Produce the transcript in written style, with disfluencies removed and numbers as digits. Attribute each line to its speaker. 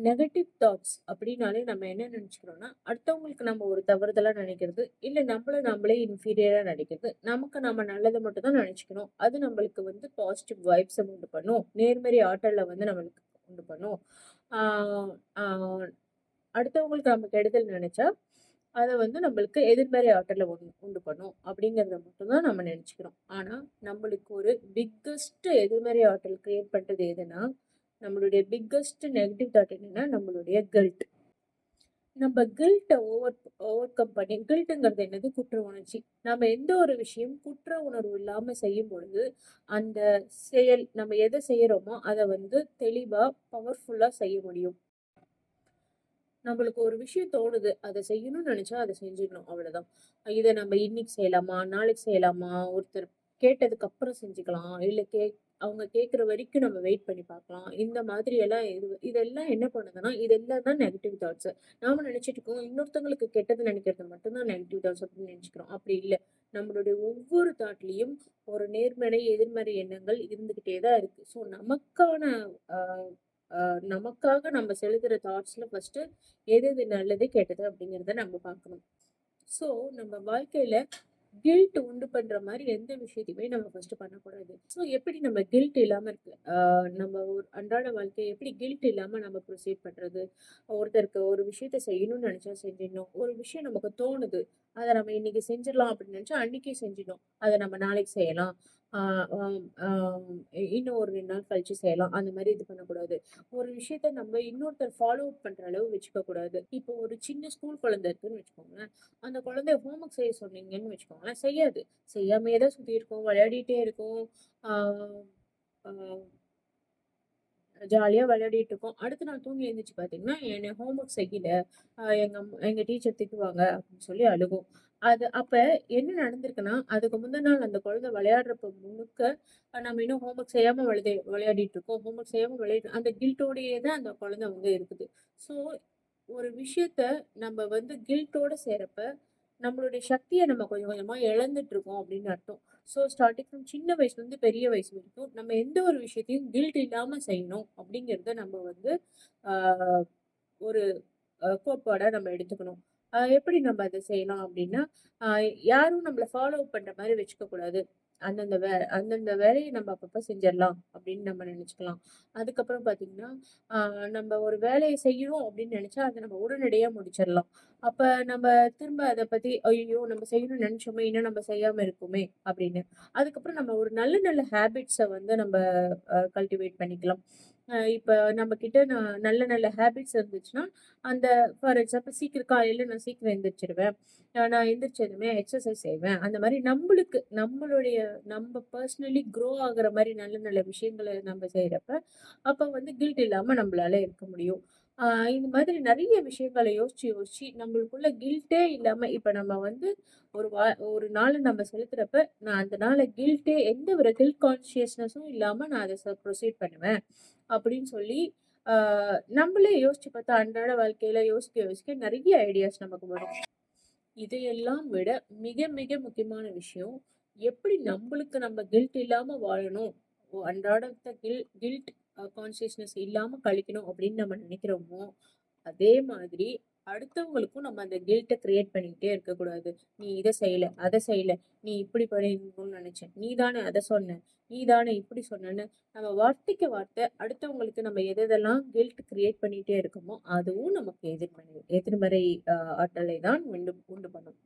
Speaker 1: Negative thoughts அப்படின்னாலே நம்ம என்ன நினைச்சுக்கிறோம்னா, அடுத்தவங்களுக்கு நம்ம ஒரு தவறுதலா நினைக்கிறது, இல்ல நம்மள நம்மளே இன்ஃபீரியரா நினைக்கிறது. நமக்கு நம்ம நல்லத மட்டும் தான் நினைச்சுக்கணும். அது நம்மளுக்கு வந்து பாசிட்டிவ் வைப்ஸ உண்டு பண்ணும். நேர்மறை ஆற்றல வந்து நம்மளுக்கு உண்டு பண்ணும். ஆ ஆ அடுத்தவங்களுக்கு நம்ம கெடுதல் நினைச்சா, அத வந்து நம்மளுக்கு எதிர்மறை ஆற்றல உண்டு பண்ணும். அப்படிங்கிறத மட்டும் தான் நம்ம நினைச்சுக்கிறோம். ஆனா, நம்மளுக்கு ஒரு பிக்கஸ்ட் எதிர்மறை ஆற்றல் கிரியேட் பண்றது எதுன்னா, நம்மளுடைய பிக்கஸ்ட் நெகட்டிவ் தாட் என்னன்னா, நம்மளுடைய கில்ட். நம்ம கில்ட்ட ஓவர் கம் பண்ணி கில்ட்டுங்கிறது என்னது? குற்ற உணர்ச்சி. நம்ம எந்த ஒரு விஷயம் குற்ற உணர்வு இல்லாம செய்யும் பொழுது, அந்த செயல் நம்ம எத செய்யறோமோ, அத வந்து தெளிவா, பவர்ஃபுல்லா செய்ய முடியும். நம்மளுக்கு ஒரு விஷயம் தோணுது. அத செய்யணும்னு நெனச்சா அத செஞ்சிடணும். அவ்வளதான். இத நம்ம இன்னைக்கு செய்யலாமா? நாளைக்கு செய்யலாமா? ஒருத்தர் கேட்டதுக்கு அப்புறம் செஞ்சுக்கலாம். இல்ல அவங்க கேட்கிற வரைக்கும் நம்ம வெயிட் பண்ணி பார்க்கலாம். இந்த மாதிரி எல்லாம் இதெல்லாம் என்ன பண்ணுதுன்னா, இதெல்லாம் தான் நெகட்டிவ் தாட்ஸ். நாம நெனச்சுட்டு இருக்கோம், இன்னொருத்தவங்களுக்கு கெட்டது நெனைக்கிறது மட்டும் தான் நெகட்டிவ் தாட்ஸ் அப்படின்னு நெனச்சுக்கிறோம். அப்படி இல்ல. நம்மளுடைய ஒவ்வொரு தாட்லயும் ஒரு நேர்மறை, எதிர்மறை எண்ணங்கள் இருந்துகிட்டே தான் இருக்கு. ஸோ நமக்கான அ அ நமக்காக நம்ம செலுத்துற தாட்ஸ்ல ஃபர்ஸ்ட்டு எது எது நல்லது, கெட்டது அப்படிங்கிறத நம்ம பார்க்கணும். ஸோ நம்ம வாழ்க்கையில கில்ட் உண்டு பண்ற மாரி எந்த விஷயத்தையுமே நம்ம ஃபர்ஸ்ட்டு பண்ணக்கூடாது. ஸோ எப்படி நம்ம கில்ட் இல்லாம இருக்கு நம்ம ஒரு அன்றாட வாழ்க்கைய எப்படி கில்ட் இல்லாம நம்ம ப்ரொசீட் பண்றது? ஒருத்தருக்கு ஒரு விஷயத்த செய்யணும்னு நெனச்சா செஞ்சிடணும். ஒரு விஷயம் நமக்கு தோணுது. அத நம்ம இன்னைக்கு செஞ்சிடலாம் அப்படின்னு நெனச்சா அன்னைக்கே செஞ்சிடணும். அத நம்ம நாளைக்கு செய்யலாம். ஆ ஆம் ஆ இன்னும் ஒரு 2 நாள் கழிச்சு செய்யலாம். அந்த மாரி இது பண்ணக்கூடாது. ஒரு விஷயத்த நம்ம இன்னொருத்தர் ஃபாலோ அப் பண்ற அளவு வச்சுக்க கூடாது. இப்போ ஒரு சின்ன ஸ்கூல் குழந்தை இருக்குன்னு வச்சுக்கோங்களேன். அந்த குழந்தைய ஹோம் ஒர்க் செய்ய சொன்னீங்கன்னு வச்சுக்கோங்களேன், செய்யாது. செய்யாமயே தான் சுத்திட்டு இருக்கும், விளையாடிட்டே இருக்கும். ஆ ஆ ஜாலியா விளையாடிட்டு இருக்கோம். அடுத்த நாள் தூங்கி எழுந்திரிச்சு பார்த்தீங்கன்னா, என்ன ஹோம் ஒர்க் செய்யல. எங்க டீச்சர் திட்டுவாங்க அப்படின்னு சொல்லி அழுகும். அது அப்ப என்ன நடந்திருக்குன்னா, அதுக்கு முந்தின நாள் அந்த குழந்தை விளையாடுறப்ப முழுக்க நம்ம இன்னும் ஹோம் ஒர்க் செய்யாம விளையாடிட்டு இருக்கோம். ஹோம் ஒர்க் செய்யாம அந்த கில்ட்டோடயே தான் அந்த குழந்தை வந்து இருக்குது. ஸோ ஒரு விஷயத்த நம்ம வந்து கில்ட்டோட செய்றப்ப, நம்மளுடைய சக்திய நம்ம கொஞ்சம் கொஞ்சமா இழந்துட்டு இருக்கோம் அப்படின்னு அர்த்தம். ஸோ ஸ்டார்ட்டிங் ஃப்ரம் சின்ன வயசுலேருந்து பெரிய வயசு வரைக்கும், நம்ம எந்த ஒரு விஷயத்தையும் கில்ட் இல்லாம செய்யணும் அப்படிங்கிறத நம்ம வந்து ஆ ஒரு கோட்பாடா நம்ம எடுத்துக்கணும். எப்படி நம்ம அத செய்யலாம் அப்படின்னா, அ யாரும் நம்மள ஃபாலோ பண்ற மாரி வச்சுக்க கூடாது. அந்தந்த வேலைய நம்ம அப்பப்ப செஞ்சிடலாம் அப்படின்னு நம்ம நெனச்சுக்கலாம். அதுக்கப்புறம் பார்த்தீங்கன்னா, அ நம்ம ஒரு வேலைய செய்யணும் அப்படின்னு நெனச்சா, அத நம்ம உடனடியா முடிச்சிடலாம். அப்ப நம்ம திரும்ப அத பத்தி, "ஐய்யய்யோ! நம்ம செய்யணும்னு நெனச்சோமே, இன்னும் நம்ம செய்யாம இருக்கோமே" அப்படின்னு. அதுக்கப்புறம் நம்ம ஒரு நல்ல நல்ல ஹேபிட்ஸ வந்து நம்ம கல்டிவேட் பண்ணிக்கலாம். இப்ப நம்ம கிட்ட நல்ல நல்ல ஹேபிட்ஸ் இருந்துச்சுன்னா, அந்த ஃபார் எக்ஸாம்பிள் காலையில நான் சீக்கிரம் எந்திரிச்சுருவேன். நான் எந்திரிச்சதுமே எக்ஸர்சைஸ் செய்வேன். அந்த மாரி நம்மளுடைய நம்ம பர்சனலி க்ரோ ஆகுற மாரி நல்ல நல்ல விஷயங்கள நம்ம செய்றப்ப, அப்ப வந்து கில்ட் இல்லாம நம்மளால இருக்க முடியும். ஆ இந்த மாதிரி நெறைய விஷயங்கள யோசிச்சு யோசிச்சு நம்மளுக்குள்ள கில்ட்டே இல்லாம இப்ப நம்ம வந்து ஒரு ஒரு நாள நம்ம செலுத்துறப்ப, நான் அந்த நாள எந்த ஒரு கில்ட் கான்ஷியஸ்னஸும் இல்லாம நான் அத ப்ரொசீட் பண்ணுவேன். அப்படின்னு சொல்லி, ஆ நம்மளே யோசிச்சு பார்த்தா அன்றாட வாழ்க்கையில யோசிக்க யோசிக்க நெறைய ஐடியாஸ் நமக்கு வரும். இதையெல்லாம் விட மிக மிக முக்கியமான விஷயம், எப்படி நம்பளுக்கு நம்ம கில்ட் இல்லாம வாழணும். அன்றாடத்த கில்ட் கான்ஷியஸ்னஸ் இல்லாம கழிக்கணும் அப்படின்னு நம்ம நினைக்கிறோமோ, அதே மாதிரி அடுத்தவங்களுக்கும் நம்ம அந்த கில்ட்ட கிரியேட் பண்ணிக்கிட்டே இருக்கக்கூடாது. "நீ இத செய்யல, அத செய்யல. நீ இப்படி பண்ணியிருக்கணும்னு நெனச்சேன். நீ தானே அத சொன்ன. நீ தானே இப்படி சொன்னன்னு" நம்ம வார்த்தைக்கு வார்த்தை அடுத்தவங்களுக்கு நம்ம எதெல்லாம் கில்ட் கிரியேட் பண்ணிட்டே இருக்கோமோ, அதுவும் நமக்கு எதிர்மறை ஆற்றலை தான் உண்டு உண்டு பண்ணும்.